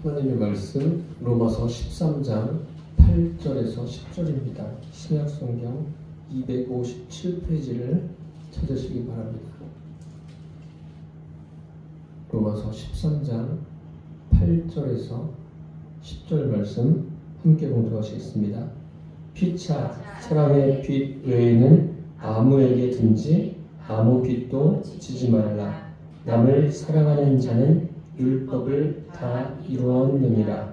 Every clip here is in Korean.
하나님의 말씀 로마서 13장 8절에서 10절입니다. 신약성경 257페이지를 찾으시기 바랍니다. 로마서 13장 8절에서 10절 말씀 함께 봉독하시겠습니다. 피차 사랑의 빛 외에는 아무에게든지 아무 빛도 지지 말라. 남을 사랑하는 자는 율법을 다 이루었느니라.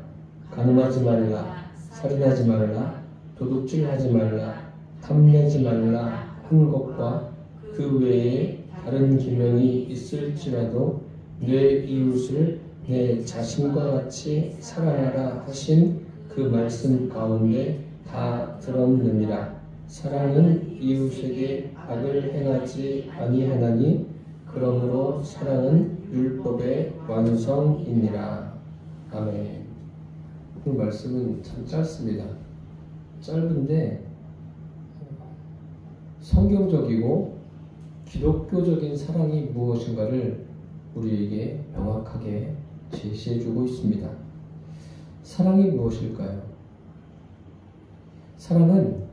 간음하지 말라, 살인하지 말라, 도둑질하지 말라, 탐내지 말라 한 것과 그 외에 다른 계명이 있을지라도 내 이웃을 내 자신과 같이 사랑하라 하신 그 말씀 가운데 다 들었느니라. 사랑은 이웃에게 악을 행하지 아니하나니 그러므로 사랑은 율법의 완성이니라. 아멘. 그 말씀은 참 짧습니다. 짧은데 성경적이고 기독교적인 사랑이 무엇인가를 우리에게 명확하게 제시해주고 있습니다. 사랑이 무엇일까요? 사랑은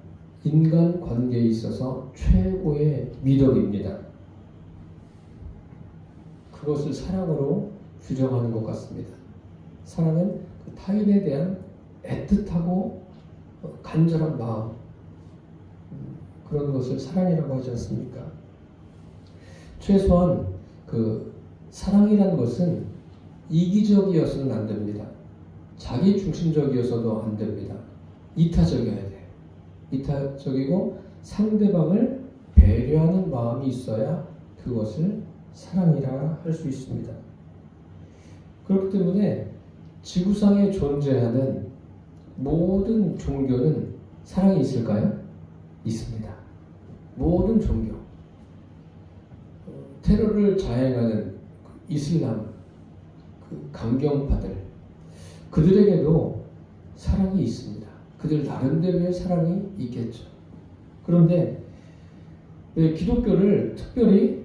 인간 관계에 있어서 최고의 미덕입니다. 그것을 사랑으로 규정하는 것 같습니다. 사랑은 그 타인에 대한 애틋하고 간절한 마음, 그런 것을 사랑이라고 하지 않습니까? 최소한 그 사랑이라는 것은 이기적이어서는 안 됩니다. 자기 중심적이어서도 안 됩니다. 이타적이어야 돼요. 이타적이고 상대방을 배려하는 마음이 있어야 그것을 사랑이라 할 수 있습니다. 그렇기 때문에 지구상에 존재하는 모든 종교는 사랑이 있을까요? 있습니다. 모든 종교. 테러를 자행하는 이슬람, 그 강경파들, 그들에게도 사랑이 있습니다. 그들 나름대로의 사랑이 있겠죠. 그런데 왜 기독교를 특별히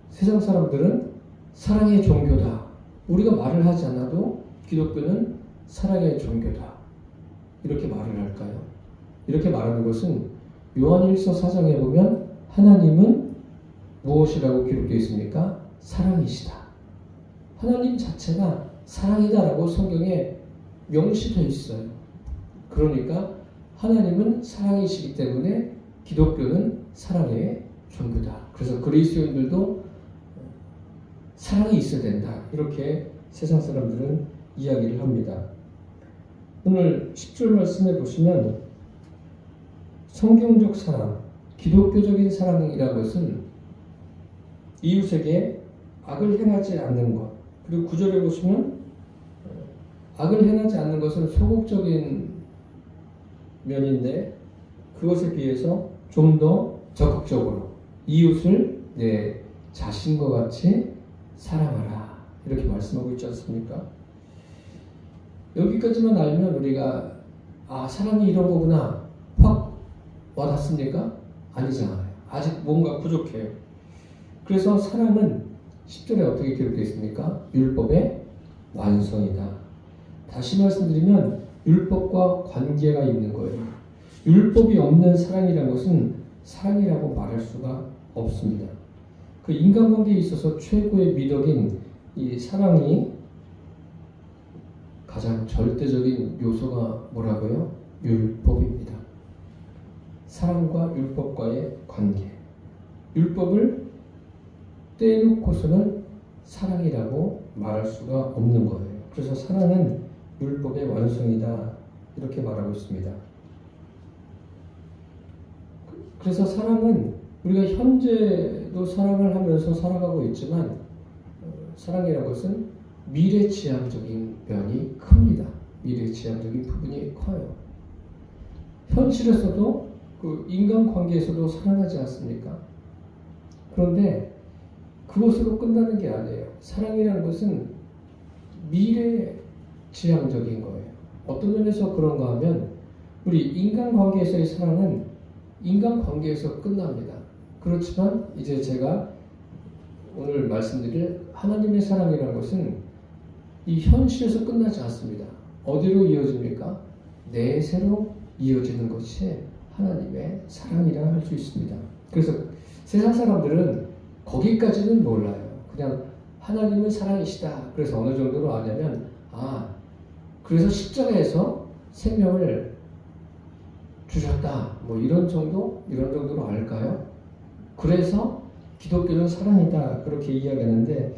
세상 사람들은 사랑의 종교다, 우리가 말을 하지 않아도 기독교는 사랑의 종교다, 이렇게 말을 할까요? 이렇게 말하는 것은 요한일서 4장에 보면 하나님은 무엇이라고 기록되어 있습니까? 사랑이시다. 하나님 자체가 사랑이다라고 성경에 명시되어 있어요. 그러니까 하나님은 사랑이시기 때문에 기독교는 사랑의 종교다. 그래서 그리스도인들도 사랑이 있어야 된다, 이렇게 세상 사람들은 이야기를 합니다. 오늘 10절 말씀에 보시면 성경적 사랑, 기독교적인 사랑이라는 것은 이웃에게 악을 행하지 않는 것, 그리고 9절에 보시면 악을 행하지 않는 것은 소극적인 면인데 그것에 비해서 좀 더 적극적으로 이웃을 내 자신과 같이 사랑하라, 이렇게 말씀하고 있지 않습니까? 여기까지만 알면 우리가 사랑이 이런 거구나 확 와닿습니까? 아니잖아요. 아직 뭔가 부족해요. 그래서 사랑은 10절에 어떻게 기록되어 있습니까? 율법의 완성이다. 다시 말씀드리면 율법과 관계가 있는 거예요. 율법이 없는 사랑이라는 것은 사랑이라고 말할 수가 없습니다. 그 인간관계에 있어서 최고의 미덕인 이 사랑이 가장 절대적인 요소가 뭐라고요? 율법입니다. 사랑과 율법과의 관계. 율법을 떼놓고서는 사랑이라고 말할 수가 없는 거예요. 그래서 사랑은 율법의 완성이다, 이렇게 말하고 있습니다. 그래서 사랑은 우리가 현재도 사랑을 하면서 살아가고 있지만 사랑이라는 것은 미래지향적인 면이 큽니다. 미래지향적인 부분이 커요. 현실에서도 그 인간관계에서도 사랑하지 않습니까? 그런데 그것으로 끝나는 게 아니에요. 사랑이라는 것은 미래지향적인 거예요. 어떤 면에서 그런가 하면 우리 인간관계에서의 사랑은 인간관계에서 끝납니다. 그렇지만 이제 제가 오늘 말씀드릴 하나님의 사랑이라는 것은 이 현실에서 끝나지 않습니다. 어디로 이어집니까? 내세로 이어지는 것이 하나님의 사랑이라 할 수 있습니다. 그래서 세상 사람들은 거기까지는 몰라요. 그냥 하나님은 사랑이시다. 그래서 어느 정도로 아냐면, 그래서 십자가에서 생명을 주셨다. 뭐 이런 정도로 알까요? 그래서 기독교는 사랑이다. 그렇게 이야기하는데,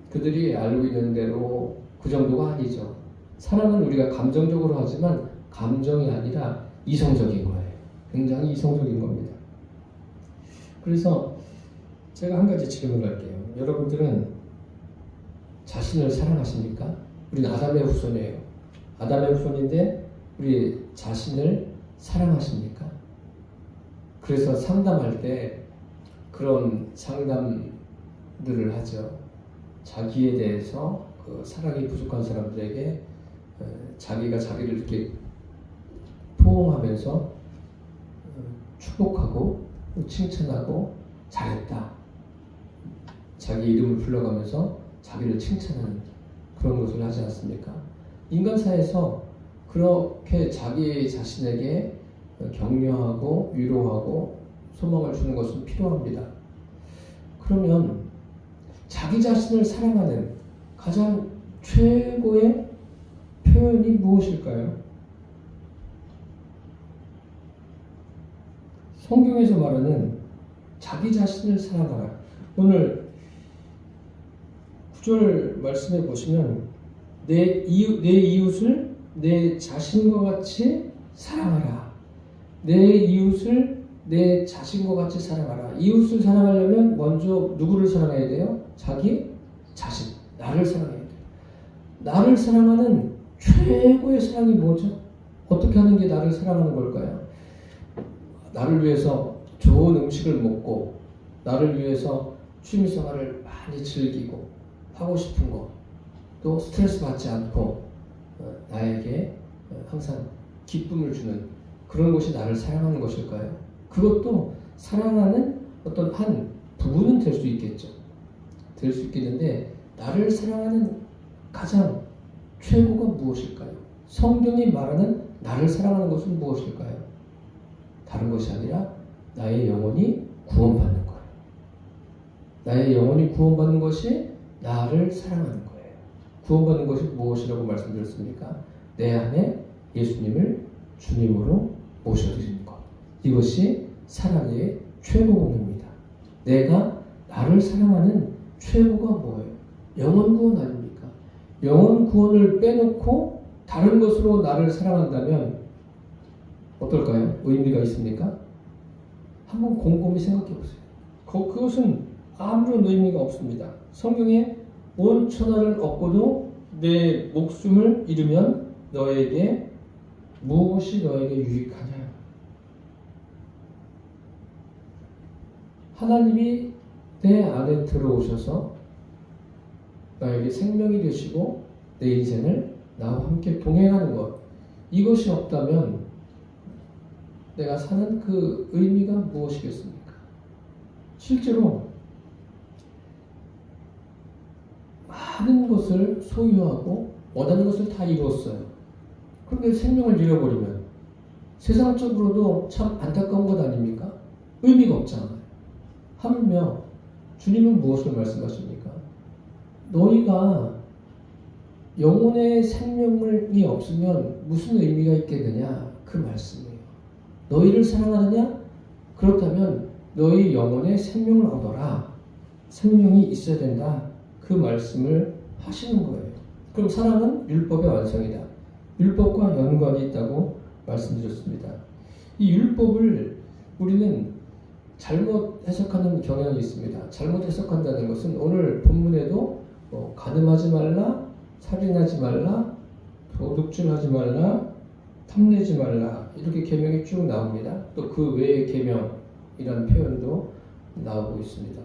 그들이 알고 있는 대로 그 정도가 아니죠. 사랑은 우리가 감정적으로 하지만 감정이 아니라 이성적인 거예요. 굉장히 이성적인 겁니다. 그래서 제가 한 가지 질문을 할게요. 여러분들은 자신을 사랑하십니까? 우리는 아담의 후손이에요. 아담의 후손인데 우리 자신을 사랑하십니까? 그래서 상담할 때 그런 상담들을 하죠. 자기에 대해서 그 사랑이 부족한 사람들에게 자기가 자기를 이렇게 포옹하면서 축복하고 칭찬하고 잘했다. 자기 이름을 불러가면서 자기를 칭찬하는 그런 것을 하지 않습니까? 인간사에서 그렇게 자기 자신에게 격려하고 위로하고 소망을 주는 것은 필요합니다. 그러면 자기 자신을 사랑하는 가장 최고의 표현이 무엇일까요? 성경에서 말하는 자기 자신을 사랑하라. 오늘 9절 말씀해 보시면 내 이웃을 내 자신과 같이 사랑하라. 내 이웃을 내 자신과 같이 사랑하라. 이웃을 사랑하려면 먼저 누구를 사랑해야 돼요? 자기 자신. 나를 사랑해야 돼요. 나를 사랑하는 최고의 사랑이 뭐죠? 어떻게 하는 게 나를 사랑하는 걸까요? 나를 위해서 좋은 음식을 먹고 나를 위해서 취미생활을 많이 즐기고 하고 싶은 거, 또 스트레스 받지 않고 나에게 항상 기쁨을 주는 그런 것이 나를 사랑하는 것일까요? 그것도 사랑하는 어떤 한 부분은 될 수 있겠죠. 될 수 있겠는데 나를 사랑하는 가장 최고가 무엇일까요? 성경이 말하는 나를 사랑하는 것은 무엇일까요? 다른 것이 아니라 나의 영혼이 구원받는 거예요. 나의 영혼이 구원받는 것이 나를 사랑하는 거예요. 구원받는 것이 무엇이라고 말씀드렸습니까? 내 안에 예수님을 주님으로 모셔드리는 것. 이것이 사랑의 최고봉입니다. 내가 나를 사랑하는 최고가 뭐예요? 영혼 구원 아닙니까? 영혼 구원을 빼놓고 다른 것으로 나를 사랑한다면 어떨까요? 의미가 있습니까? 한번 곰곰이 생각해 보세요. 그것은 아무런 의미가 없습니다. 성경에 온 천하를 얻고도 내 목숨을 잃으면 너에게 무엇이 너에게 유익하냐? 하나님이 내 안에 들어오셔서 나에게 생명이 되시고 내 인생을 나와 함께 동행하는 것, 이것이 없다면 내가 사는 그 의미가 무엇이겠습니까? 실제로 많은 것을 소유하고 원하는 것을 다 이루었어요. 그런데 생명을 잃어버리면 세상적으로도 참 안타까운 것 아닙니까? 의미가 없잖아요. 하물며 주님은 무엇을 말씀하십니까? 너희가 영혼의 생명이 없으면 무슨 의미가 있겠느냐? 그 말씀이에요. 너희를 사랑하느냐? 그렇다면 너희 영혼의 생명을 얻어라. 생명이 있어야 된다. 그 말씀을 하시는 거예요. 그럼 사랑은 율법의 완성이다. 율법과 연관이 있다고 말씀드렸습니다. 이 율법을 우리는 잘못 해석하는 경향이 있습니다. 잘못 해석한다는 것은 오늘 본문에도 간음하지 말라, 살인하지 말라, 도둑질하지 말라, 탐내지 말라 이렇게 계명이 쭉 나옵니다. 또 그 외의 계명이라는 표현도 나오고 있습니다.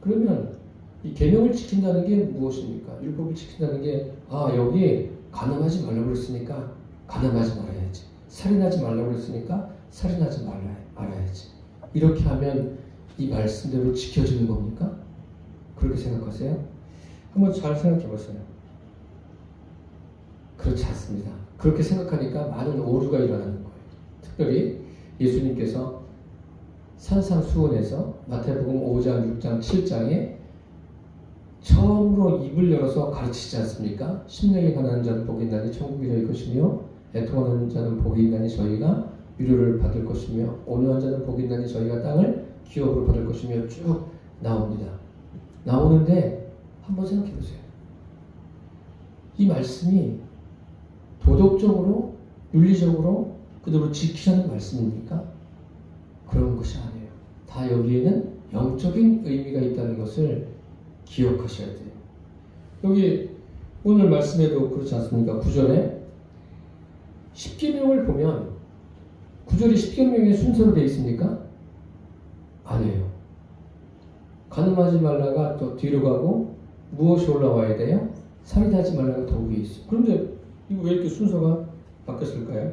그러면 이 계명을 지킨다는 게 무엇입니까? 율법을 지킨다는 게 여기 간음하지 말라고 그랬으니까 간음하지 말아야지. 살인하지 말라고 그랬으니까 살인하지 말아야지. 이렇게 하면 이 말씀대로 지켜지는 겁니까? 그렇게 생각하세요? 한번 잘 생각해 보세요. 그렇지 않습니다. 그렇게 생각하니까 많은 오류가 일어나는 거예요. 특별히 예수님께서 산상수훈에서 마태복음 5장, 6장, 7장에 처음으로 입을 열어서 가르치지 않습니까? 심령이 가난한 자는 복이 있나니 천국이 저희 것이며 애통하는 자는 복이 있나니 저희가 위로를 받을 것이며 온유한 자는 복이 있나니 저희가 땅을 기업으로 받을 것이며 쭉 나옵니다. 나오는데 한번 생각해 보세요. 이 말씀이 도덕적으로, 윤리적으로 그대로 지키라는 말씀입니까? 그런 것이 아니에요. 다 여기에는 영적인 의미가 있다는 것을 기억하셔야 돼요. 여기 오늘 말씀에도 그렇지 않습니까? 9절에 10계명을 보면 9절이 10계명의 순서로 되어 있습니까? 아니에요. 간음하지 말라가 또 뒤로 가고 무엇이 올라와야 돼요? 살인하지 말라가 더 위에 있어요. 그런데 이거 왜 이렇게 순서가 바뀌었을까요?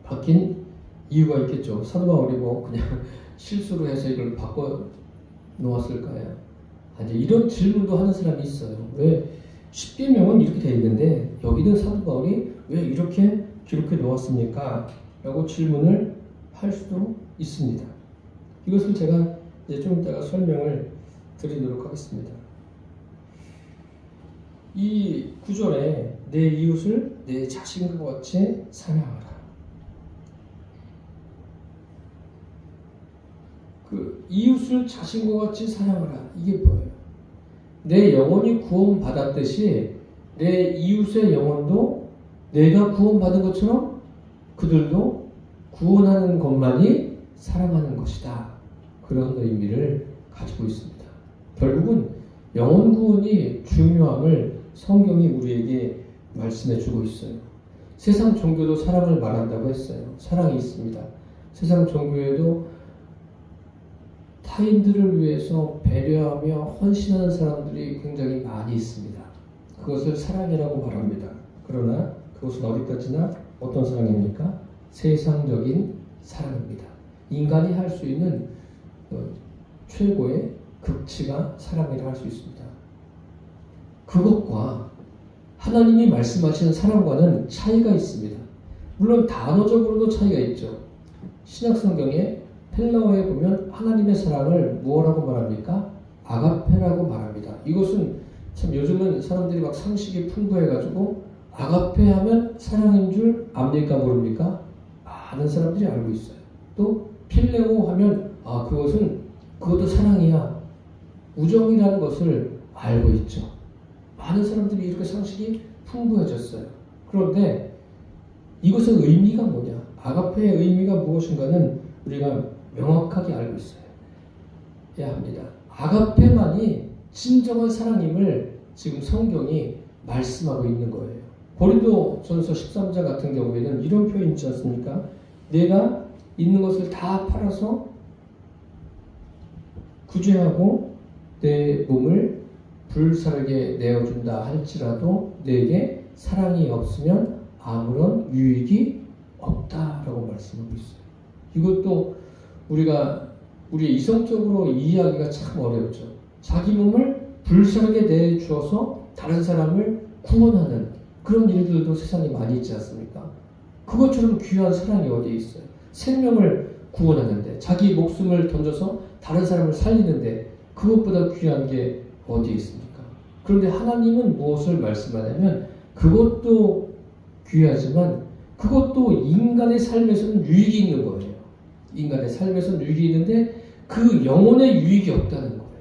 바뀐 이유가 있겠죠. 사도 바울이 뭐 그냥 실수로 해서 이걸 바꿔 놓았을까요? 이제 이런 질문도 하는 사람이 있어요. 왜 10계명은 이렇게 되어 있는데 여기는 사도 바울이 왜 이렇게 기록해 놓았습니까? 라고 질문을 할 수도 있습니다. 이것을 제가 이제 좀 이따가 설명을 드리도록 하겠습니다. 이 구절에 내 이웃을 내 자신과 같이 사랑하라. 그 이웃을 자신과 같이 사랑하라. 이게 뭐예요? 내 영혼이 구원받았듯이 내 이웃의 영혼도 내가 구원받은 것처럼 그들도 구원하는 것만이 사랑하는 것이다. 그런 의미를 가지고 있습니다. 결국은 영혼 구원이 중요함을 성경이 우리에게 말씀해 주고 있어요. 세상 종교도 사랑을 말한다고 했어요. 사랑이 있습니다. 세상 종교에도 타인들을 위해서 배려하며 헌신하는 사람들이 굉장히 많이 있습니다. 그것을 사랑이라고 말합니다. 그러나 그것은 어디까지나 어떤 사랑입니까? 세상적인 사랑입니다. 인간이 할 수 있는 최고의 극치가 사랑이라 할 수 있습니다. 그것과 하나님이 말씀하시는 사랑과는 차이가 있습니다. 물론 단어적으로도 차이가 있죠. 신약성경에 헬라어에 보면 하나님의 사랑을 뭐라고 말합니까? 아가페라고 말합니다. 이것은 참 요즘은 사람들이 막 상식이 풍부해가지고 아가페 하면 사랑인 줄 압니까 모릅니까? 많은 사람들이 알고 있어요. 또 필레오 하면 그것도 사랑이야. 우정이라는 것을 알고 있죠. 많은 사람들이 이렇게 상식이 풍부해졌어요. 그런데 이것의 의미가 뭐냐? 아가페의 의미가 무엇인가는 우리가 명확하게 알고 있어야 합니다. 아가페만이 진정한 사랑임을 지금 성경이 말씀하고 있는 거예요. 고린도전서 13장 같은 경우에는 이런 표현이 있지 않습니까? 내가 있는 것을 다 팔아서 구제하고 내 몸을 불사르게 내어준다 할지라도 내게 사랑이 없으면 아무런 유익이 없다라고 말씀하고 있어요. 이것도 우리 이성적으로 이해하기가 참 어렵죠. 자기 몸을 불사르게 내주어서 다른 사람을 구원하는 그런 일들도 세상에 많이 있지 않습니까? 그것처럼 귀한 사랑이 어디에 있어요? 생명을 구원하는데 자기 목숨을 던져서 다른 사람을 살리는데 그것보다 귀한 게 어디에 있습니까? 그런데 하나님은 무엇을 말씀하냐면 그것도 귀하지만 그것도 인간의 삶에서는 유익이 있는 거예요. 인간의 삶에서는 유익이 있는데 그 영혼의 유익이 없다는 거예요.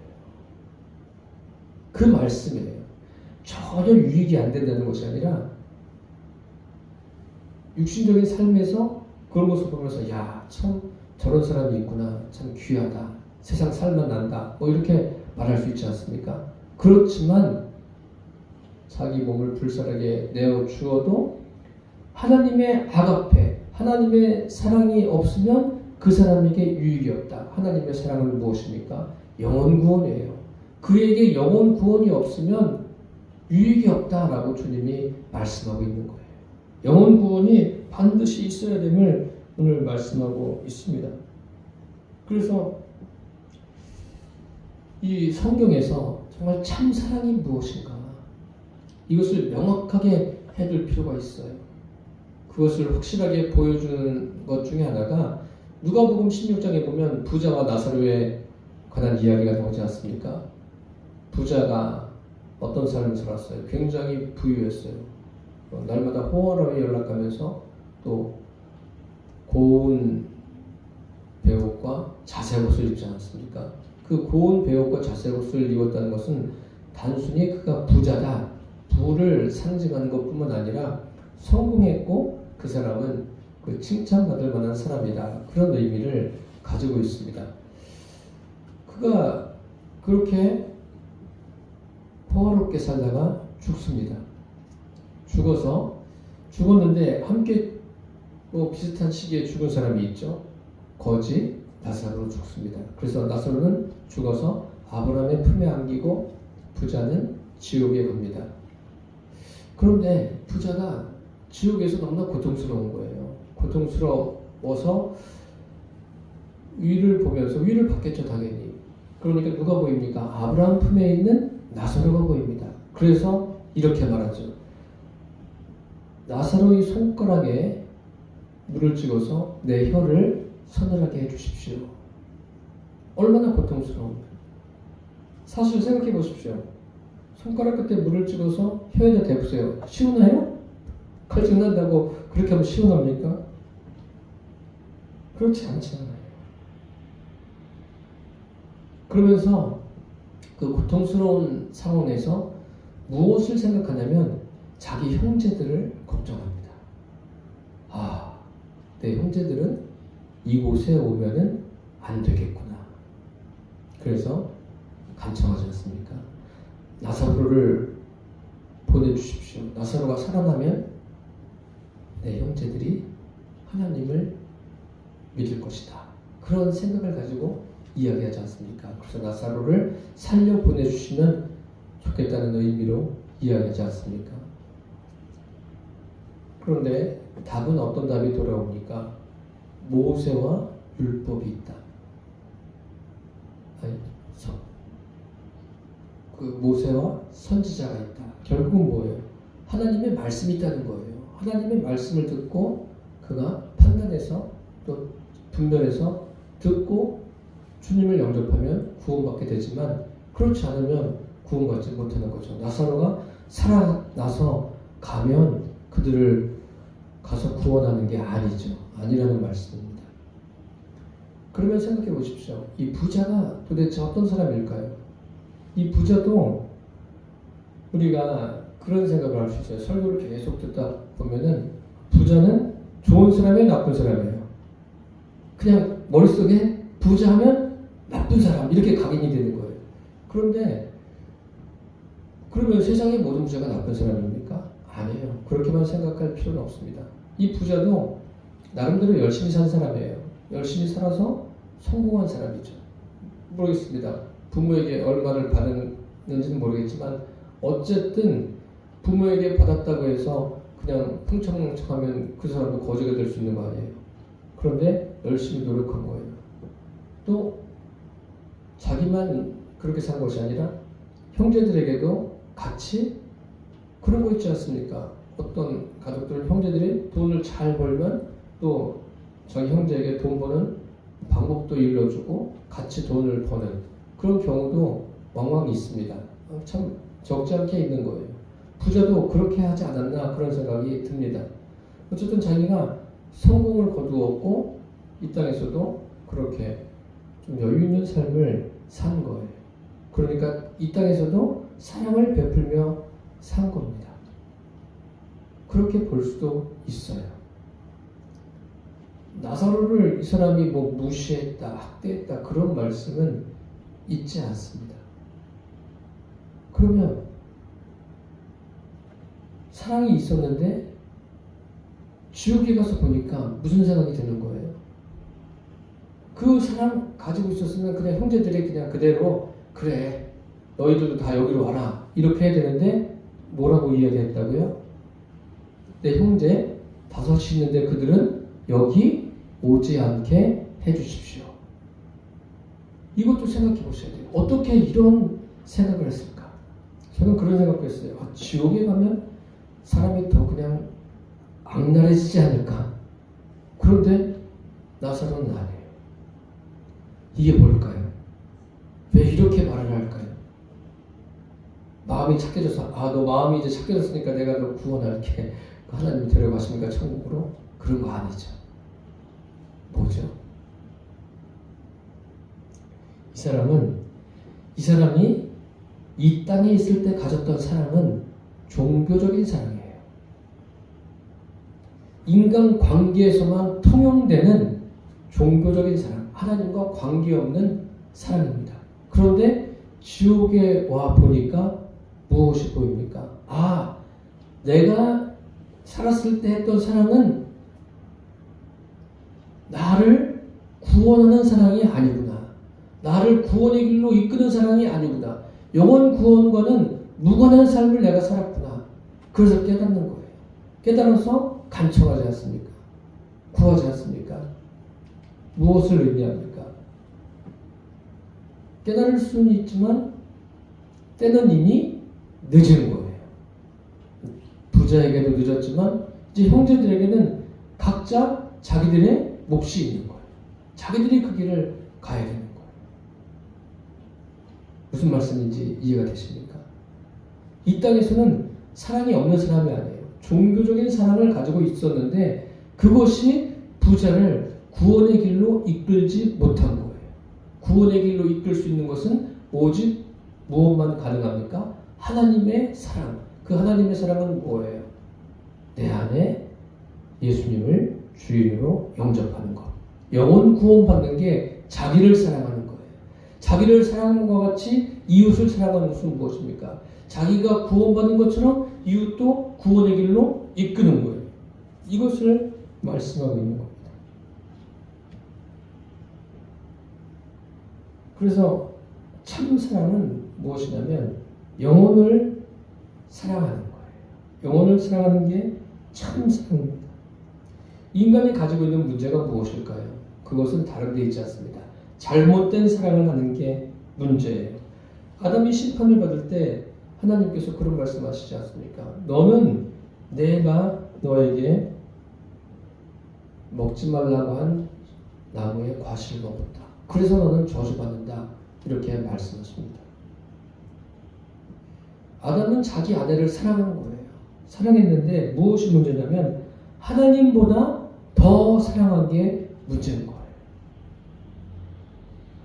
그 말씀이에요. 전혀 유익이 안 된다는 것이 아니라 육신적인 삶에서 그런 것을 보면서 참 저런 사람이 있구나. 참 귀하다. 세상 살만 난다. 뭐 이렇게 말할 수 있지 않습니까? 그렇지만 자기 몸을 불사르게 내어주어도 하나님의 아가페, 하나님의 사랑이 없으면 그 사람에게 유익이 없다. 하나님의 사랑은 무엇입니까? 영혼 구원이에요. 그에게 영혼 구원이 없으면 유익이 없다라고 주님이 말씀하고 있는 거예요. 영혼 구원이 반드시 있어야 됨을 오늘 말씀하고 있습니다. 그래서 이 성경에서 정말 참 사랑이 무엇인가? 이것을 명확하게 해둘 필요가 있어요. 그것을 확실하게 보여주는 것 중에 하나가 누가복음 16장에 보면 부자와 나사로에 관한 이야기가 나오지 않습니까? 부자가 어떤 삶을 살았어요? 굉장히 부유했어요. 날마다 호화로에 연락하면서 또 고운 베옷과 자색옷을 입지 않았습니까? 그 고운 베옷과 자색옷을 입었다는 것은 단순히 그가 부자다, 부를 상징하는 것뿐만 아니라 성공했고 그 사람은 그 칭찬받을 만한 사람이다, 그런 의미를 가지고 있습니다. 그가 그렇게 평화롭게 살다가 죽습니다. 죽었는데 함께 비슷한 시기에 죽은 사람이 있죠. 거지 나사로로 죽습니다. 그래서 나사로는 죽어서 아브라함의 품에 안기고 부자는 지옥에 갑니다. 그런데 부자가 지옥에서 너무나 고통스러운 거예요. 고통스러워서 위를 보면서, 위를 봤겠죠 당연히. 그러니까 누가 보입니까? 아브라함 품에 있는 나사로가 보입니다. 그래서 이렇게 말하죠. 나사로의 손가락에 물을 찍어서 내 혀를 서늘하게 해주십시오. 얼마나 고통스러운가. 사실 생각해 보십시오. 손가락 끝에 물을 찍어서 혀에다 대보세요. 시원해요? 칼질 난다고 그렇게 하면 시원합니까? 그렇지 않잖아요. 그러면서 그 고통스러운 상황에서 무엇을 생각하냐면 자기 형제들을 걱정합니다. 내 형제들은 이곳에 오면은 안 되겠구나. 그래서 간청하지 않습니까? 나사로를 보내주십시오. 나사로가 살아나면 내 형제들이 하나님을 믿을 것이다. 그런 생각을 가지고 이야기하지 않습니까? 그래서 나사로를 살려 보내주시면 좋겠다는 의미로 이야기하지 않습니까? 그런데 답은 어떤 답이 돌아옵니까? 모세와 율법이 있다. 그 모세와 선지자가 있다. 결국은 뭐예요? 하나님의 말씀이 있다는 거예요. 하나님의 말씀을 듣고 그가 판단해서 또 분별해서 듣고 주님을 영접하면 구원받게 되지만 그렇지 않으면 구원받지 못하는 거죠. 나사로가 살아나서 가면 그들을 가서 구원하는 게 아니라는 말씀입니다. 그러면 생각해 보십시오. 이 부자가 도대체 어떤 사람일까요? 이 부자도 우리가 그런 생각을 할 수 있어요. 설교를 계속 듣다 보면은 부자는 좋은 사람이에요, 나쁜 사람이에요? 그냥 머릿속에 부자하면 나쁜 사람 이렇게 각인이 되는 거예요. 그런데 그러면 세상의 모든 부자가 나쁜 사람입니까? 아니에요. 그렇게만 생각할 필요는 없습니다. 이 부자도 나름대로 열심히 산 사람이에요. 열심히 살아서 성공한 사람이죠. 모르겠습니다. 부모에게 얼마를 받았는지는 모르겠지만 어쨌든 부모에게 받았다고 해서 그냥 풍청풍청하면 그 사람도 거지가 될 수 있는 거 아니에요. 그런데 열심히 노력한 거예요. 또 자기만 그렇게 산 것이 아니라 형제들에게도 같이 그런 거 있지 않습니까? 어떤 가족들은 형제들이 돈을 잘 벌면 또 자기 형제에게 돈 버는 방법도 일러주고 같이 돈을 버는 그런 경우도 왕왕 있습니다. 참 적지 않게 있는 거예요. 부자도 그렇게 하지 않았나 그런 생각이 듭니다. 어쨌든 자기가 성공을 거두었고 이 땅에서도 그렇게 좀 여유 있는 삶을 산 거예요. 그러니까 이 땅에서도 사랑을 베풀며 산 겁니다. 그렇게 볼 수도 있어요. 나사로를 이 사람이 무시했다, 학대했다 그런 말씀은 있지 않습니다. 그러면 사랑이 있었는데 지옥에 가서 보니까 무슨 생각이 드는 거예요? 그 사랑 가지고 있었으면 그냥 형제들이 그냥 그대로 그래 너희들도 다 여기로 와라 이렇게 해야 되는데 뭐라고 이야기했다고요? 내 형제 5이 있는데 그들은 여기 오지 않게 해주십시오. 이것도 생각해 보셔야 돼요. 어떻게 이런 생각을 했을까? 저는 그런 생각을 했어요. 지옥에 가면 사람이 더 그냥 악랄해지지 않을까? 그런데 나사로는 아니에요. 이게 뭘까요? 왜 이렇게 말을 할까요? 마음이 착해져서 너 마음이 이제 착해졌으니까 내가 너 구원할게. 하나님이 데려가십니까? 천국으로? 그런 거 아니죠. 뭐죠? 이 사람이 이 땅에 있을 때 가졌던 사랑은 종교적인 사랑이에요. 인간 관계에서만 통용되는 종교적인 사랑, 하나님과 관계없는 사랑입니다. 그런데 지옥에 와 보니까 무엇이 보입니까? 내가 살았을 때 했던 사랑은 나를 구원하는 사랑이 아니구나. 나를 구원의 길로 이끄는 사랑이 아니구나. 영원 구원과는 무관한 삶을 내가 살았구나. 그래서 깨닫는 거예요. 깨달아서 간청하지 않습니까? 구하지 않습니까? 무엇을 의미합니까? 깨달을 수는 있지만 때는 이미 늦은 거예요. 부자에게도 늦었지만 이제 형제들에게는 각자 자기들의 몫이 있는 거예요. 자기들이 그 길을 가야 되는 거예요. 무슨 말씀인지 이해가 되십니까? 이 땅에서는 사랑이 없는 사람이 아니에요. 종교적인 사랑을 가지고 있었는데 그것이 부자를 구원의 길로 이끌지 못한 거예요. 구원의 길로 이끌 수 있는 것은 오직 무엇만 가능합니까? 하나님의 사랑. 그 하나님의 사랑은 뭐예요? 내 안에 예수님을 주인으로 영접하는 것. 영혼 구원받는 게 자기를 사랑하는 거예요. 자기를 사랑하는 것과 같이 이웃을 사랑하는 것은 무엇입니까? 자기가 구원받는 것처럼 이웃도 구원의 길로 이끄는 거예요. 이것을 말씀하고 있는 겁니다. 그래서 참 사랑은 무엇이냐면 영혼을 사랑하는 거예요. 영혼을 사랑하는 게 참 사랑입니다. 인간이 가지고 있는 문제가 무엇일까요? 그것은 다른 데 있지 않습니다. 잘못된 사랑을 하는 게 문제예요. 아담이 심판을 받을 때 하나님께서 그런 말씀하시지 않습니까? 너는 내가 너에게 먹지 말라고 한 나무의 과실을 먹었다. 그래서 너는 저주받는다. 이렇게 말씀하십니다. 아담은 자기 아내를 사랑한 거예요. 사랑했는데 무엇이 문제냐면 하나님보다 더 사랑한 게 문제인 거예요.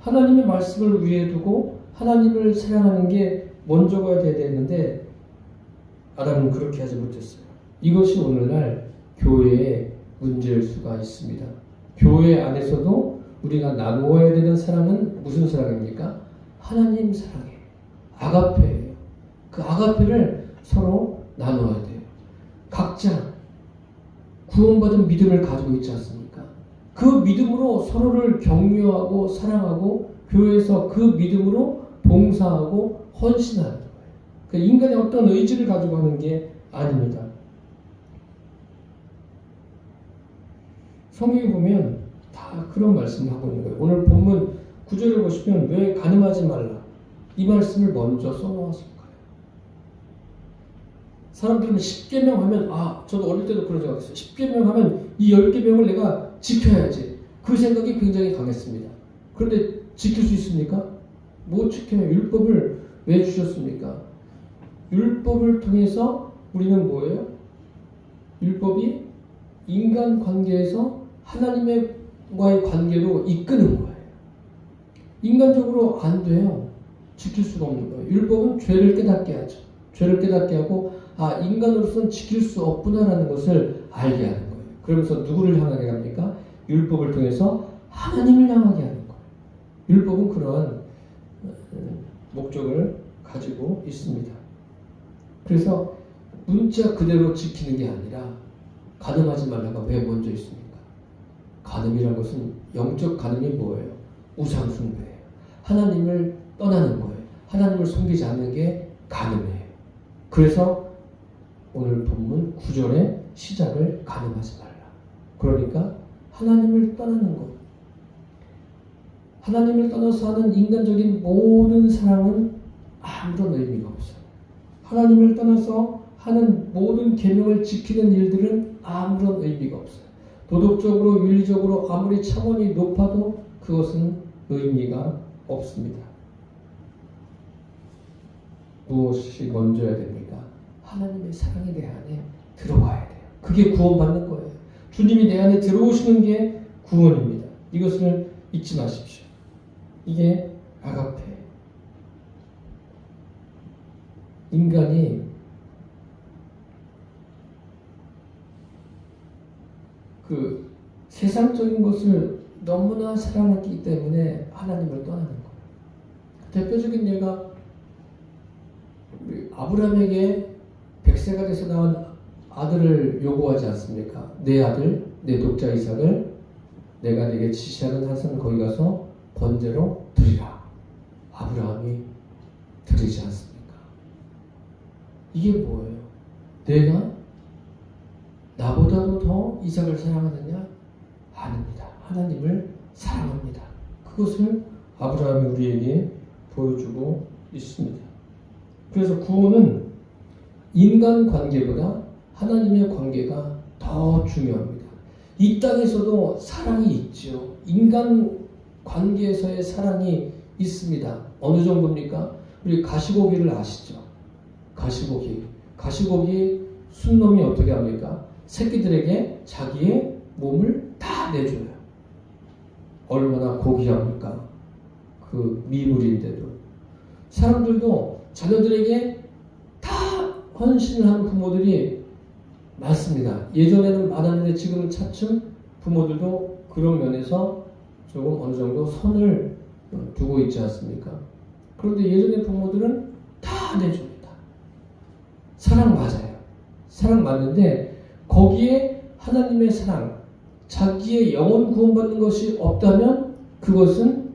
하나님의 말씀을 위에 두고 하나님을 사랑하는 게 먼저 가야 되는데 아담은 그렇게 하지 못했어요. 이것이 오늘날 교회의 문제일 수가 있습니다. 교회 안에서도 우리가 나누어야 되는 사랑은 무슨 사랑입니까? 하나님 사랑이에요. 아가페예요. 그 아가페를 서로 나눠야 돼요. 각자 구원받은 믿음을 가지고 있지 않습니까? 그 믿음으로 서로를 격려하고 사랑하고 교회에서 그 믿음으로 봉사하고 헌신하는 거예요. 그 인간의 어떤 의지를 가지고 하는 게 아닙니다. 성경에 보면 다 그런 말씀을 하고 있는 거예요. 오늘 본문 9절을 보시면 왜 간음하지 말라 이 말씀을 먼저 써놓았을까요? 사람들은 10계명 하면 저도 어릴 때도 그런 생각했어요. 10계명 하면 이 10계명을 내가 지켜야지. 그 생각이 굉장히 강했습니다. 그런데 지킬 수 있습니까? 못 지켜요. 율법을 왜 주셨습니까? 율법을 통해서 우리는 뭐예요? 율법이 인간 관계에서 하나님과의 관계로 이끄는 거예요. 인간적으로 안 돼요. 지킬 수가 없는 거예요. 율법은 죄를 깨닫게 하죠. 죄를 깨닫게 하고 인간으로서는 지킬 수 없구나라는 것을 알게 하는 거예요. 그러면서 누구를 향하게 합니까? 율법을 통해서 하나님을 향하게 하는 거예요. 율법은 그러한 목적을 가지고 있습니다. 그래서 문자 그대로 지키는 게 아니라 간음하지 말라가 왜 먼저 있습니까? 간음이라는 것은 영적 간음이 뭐예요? 우상숭배예요. 하나님을 떠나는 거예요. 하나님을 섬기지 않는 게 간음이에요. 그래서 오늘 본문 9절의 시작을 간음하지 말라. 그러니까 하나님을 떠나는 것. 하나님을 떠나서 하는 인간적인 모든 사랑은 아무런 의미가 없어요. 하나님을 떠나서 하는 모든 계명을 지키는 일들은 아무런 의미가 없어요. 도덕적으로 윤리적으로 아무리 차원이 높아도 그것은 의미가 없습니다. 무엇이 먼저야 됩니까? 하나님의 사랑이 내 안에 들어와야 돼요. 그게 구원받는 거예요. 주님이 내 안에 들어오시는 게 구원입니다. 이것을 잊지 마십시오. 이게 아가페. 인간이 그 세상적인 것을 너무나 사랑했기 때문에 하나님을 떠나는 거예요. 대표적인 예가 우리 아브라함에게 100세가 돼서 나온 아들을 요구하지 않습니까? 내 아들, 내 독자 이삭을 내가 네게 지시하는 한산 거기 가서 번제로 드리라. 아브라함이 드리지 않습니까? 이게 뭐예요? 내가 나보다도 더 이삭을 사랑하느냐? 아닙니다. 하나님을 사랑합니다. 그것을 아브라함이 우리에게 보여주고 있습니다. 그래서 구원은 인간 관계보다 하나님의 관계가 더 중요합니다. 이 땅에서도 사랑이 있죠. 인간 관계에서의 사랑이 있습니다. 어느 정도입니까? 우리 가시고기를 아시죠? 가시고기 순놈이 어떻게 합니까? 새끼들에게 자기의 몸을 다 내줘요. 얼마나 고귀합니까? 그 미물인데도. 사람들도 자녀들에게 다 헌신을 하는 부모들이 많습니다. 예전에는 많았는데 지금은 차츰 부모들도 그런 면에서 조금 어느 정도 선을 두고 있지 않습니까? 그런데 예전의 부모들은 다 내줍니다. 사랑 맞아요. 사랑 맞는데 거기에 하나님의 사랑, 자기의 영혼 구원받는 것이 없다면 그것은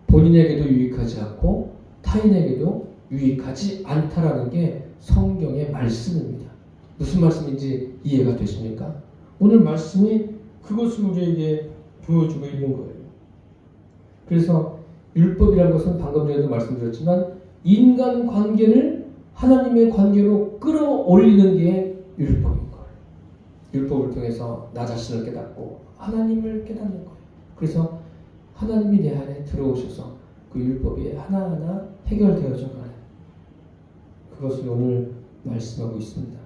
본인에게도 유익하지 않고 타인에게도 유익하지 않다라는 게 성경의 말씀입니다. 무슨 말씀인지 이해가 되십니까? 오늘 말씀이 그것을 우리에게 보여주고 있는 거예요. 그래서 율법이라는 것은 방금 전에도 말씀드렸지만 인간 관계를 하나님의 관계로 끌어올리는 게 율법인 거예요. 율법을 통해서 나 자신을 깨닫고 하나님을 깨닫는 거예요. 그래서 하나님이 내 안에 들어오셔서 그 율법이 하나하나 해결되어져 가요. 그것을 오늘 말씀하고 있습니다.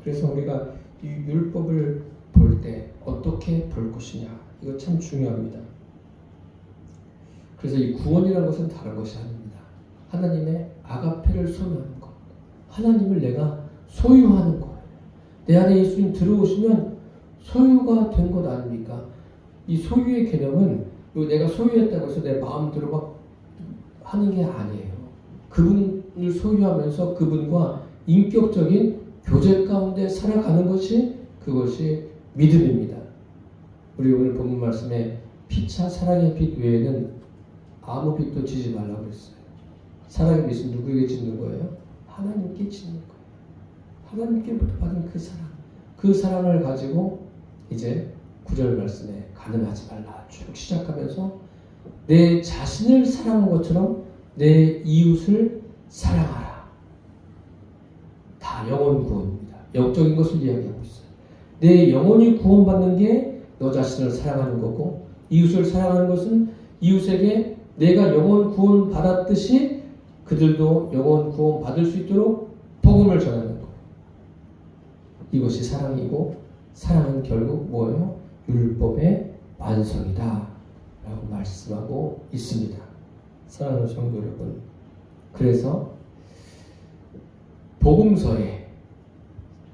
그래서 우리가 이 율법을 볼 때 어떻게 볼 것이냐, 이거 참 중요합니다. 그래서 이 구원이라는 것은 다른 것이 아닙니다. 하나님의 아가페를 소유하는 것, 하나님을 내가 소유하는 거예요. 내 안에 예수님 들어오시면 소유가 된 것 아닙니까? 이 소유의 개념은 내가 소유했다고 해서 내 마음대로 막 하는 게 아니에요. 그분을 소유하면서 그분과 인격적인 교제 가운데 살아가는 것이 그것이 믿음입니다. 우리 오늘 본문 말씀에 피차 사랑의 빛 외에는 아무 빛도 지지 말라고 했어요. 사랑의 빛은 누구에게 짓는 거예요? 하나님께 짓는 거예요. 하나님께부터 받은 그 사랑을 가지고 이제 9절 말씀에 가늠하지 말라 쭉 시작하면서 내 자신을 사랑한 것처럼 내 이웃을 사랑하라. 다 영혼 구원입니다. 영적인 것을 이야기하고 있어요. 내 영혼이 구원받는 게 너 자신을 사랑하는 거고, 이웃을 사랑하는 것은 이웃에게 내가 영혼 구원 받았듯이 그들도 영혼 구원 받을 수 있도록 복음을 전하는 거예요. 이것이 사랑이고, 사랑은 결국 뭐예요? 율법의 완성이다 라고 말씀하고 있습니다. 사랑하는 성도 여러분, 그래서 복음서에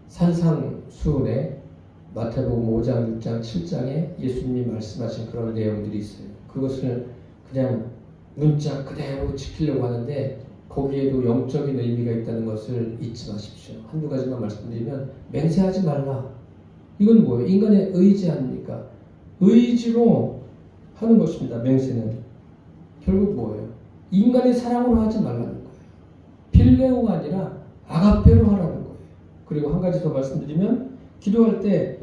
산상수훈에 마태복음 5장, 6장, 7장에 예수님이 말씀하신 그런 내용들이 있어요. 그것을 그냥 문자 그대로 지키려고 하는데 거기에도 영적인 의미가 있다는 것을 잊지 마십시오. 한두 가지만 말씀드리면 맹세하지 말라. 이건 뭐예요? 인간의 의지 아닙니까? 의지로 하는 것입니다. 맹세는. 결국 뭐예요? 인간의 사랑으로 하지 말라는 거예요. 필레오가 아니라 아가페로 하라는 거예요. 그리고 한 가지 더 말씀드리면 기도할 때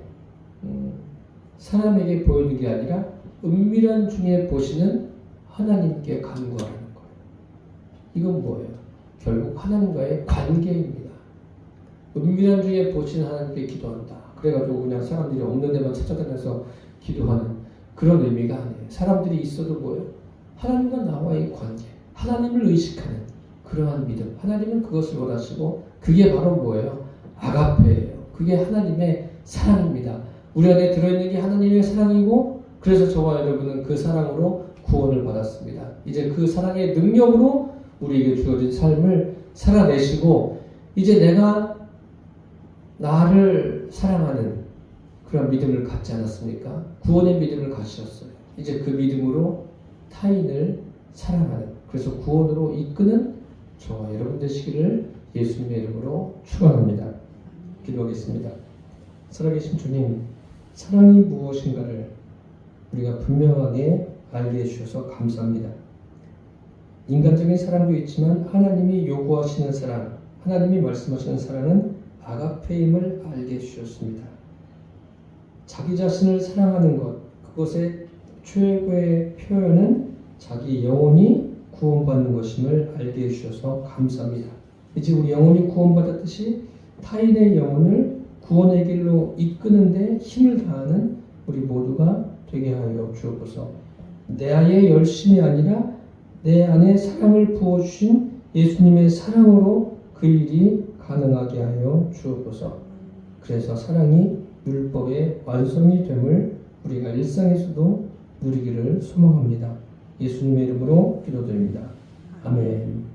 사람에게 보이는 게 아니라 은밀한 중에 보시는 하나님께 간구하라는 거예요. 이건 뭐예요? 결국 하나님과의 관계입니다. 은밀한 중에 보신 하나님께 기도한다. 그래가지고 그냥 사람들이 없는 데만 찾아다녀서 기도하는 그런 의미가 아니에요. 사람들이 있어도 뭐예요? 하나님과 나와의 관계, 하나님을 의식하는 그러한 믿음. 하나님은 그것을 원하시고 그게 바로 뭐예요? 아가페예요. 그게 하나님의 사랑입니다. 우리 안에 들어있는 게 하나님의 사랑이고 그래서 저와 여러분은 그 사랑으로 구원을 받았습니다. 이제 그 사랑의 능력으로 우리에게 주어진 삶을 살아내시고 이제 내가 나를 사랑하는 그런 믿음을 갖지 않았습니까? 구원의 믿음을 가지셨어요. 이제 그 믿음으로 타인을 사랑하는 그래서 구원으로 이끄는 저와 여러분 되시기를 예수님의 이름으로 축원합니다. 기도하겠습니다. 살아계신 주님, 사랑이 무엇인가를 우리가 분명하게 알게 해주셔서 감사합니다. 인간적인 사랑도 있지만 하나님이 요구하시는 사랑, 하나님이 말씀하시는 사랑은 아가페임을 알게 해주셨습니다. 자기 자신을 사랑하는 것, 그것의 최고의 표현은 자기 영혼이 구원받는 것임을 알게 해주셔서 감사합니다. 이제 우리 영혼이 구원받았듯이 타인의 영혼을 구원의 길로 이끄는데 힘을 다하는 우리 모두가 되게 하여 주옵소서. 내 안의 열심이 아니라 내 안에 사랑을 부어주신 예수님의 사랑으로 그 일이 가능하게 하여 주옵소서. 그래서 사랑이 율법의 완성이 됨을 우리가 일상에서도 누리기를 소망합니다. 예수님의 이름으로 기도드립니다. 아멘.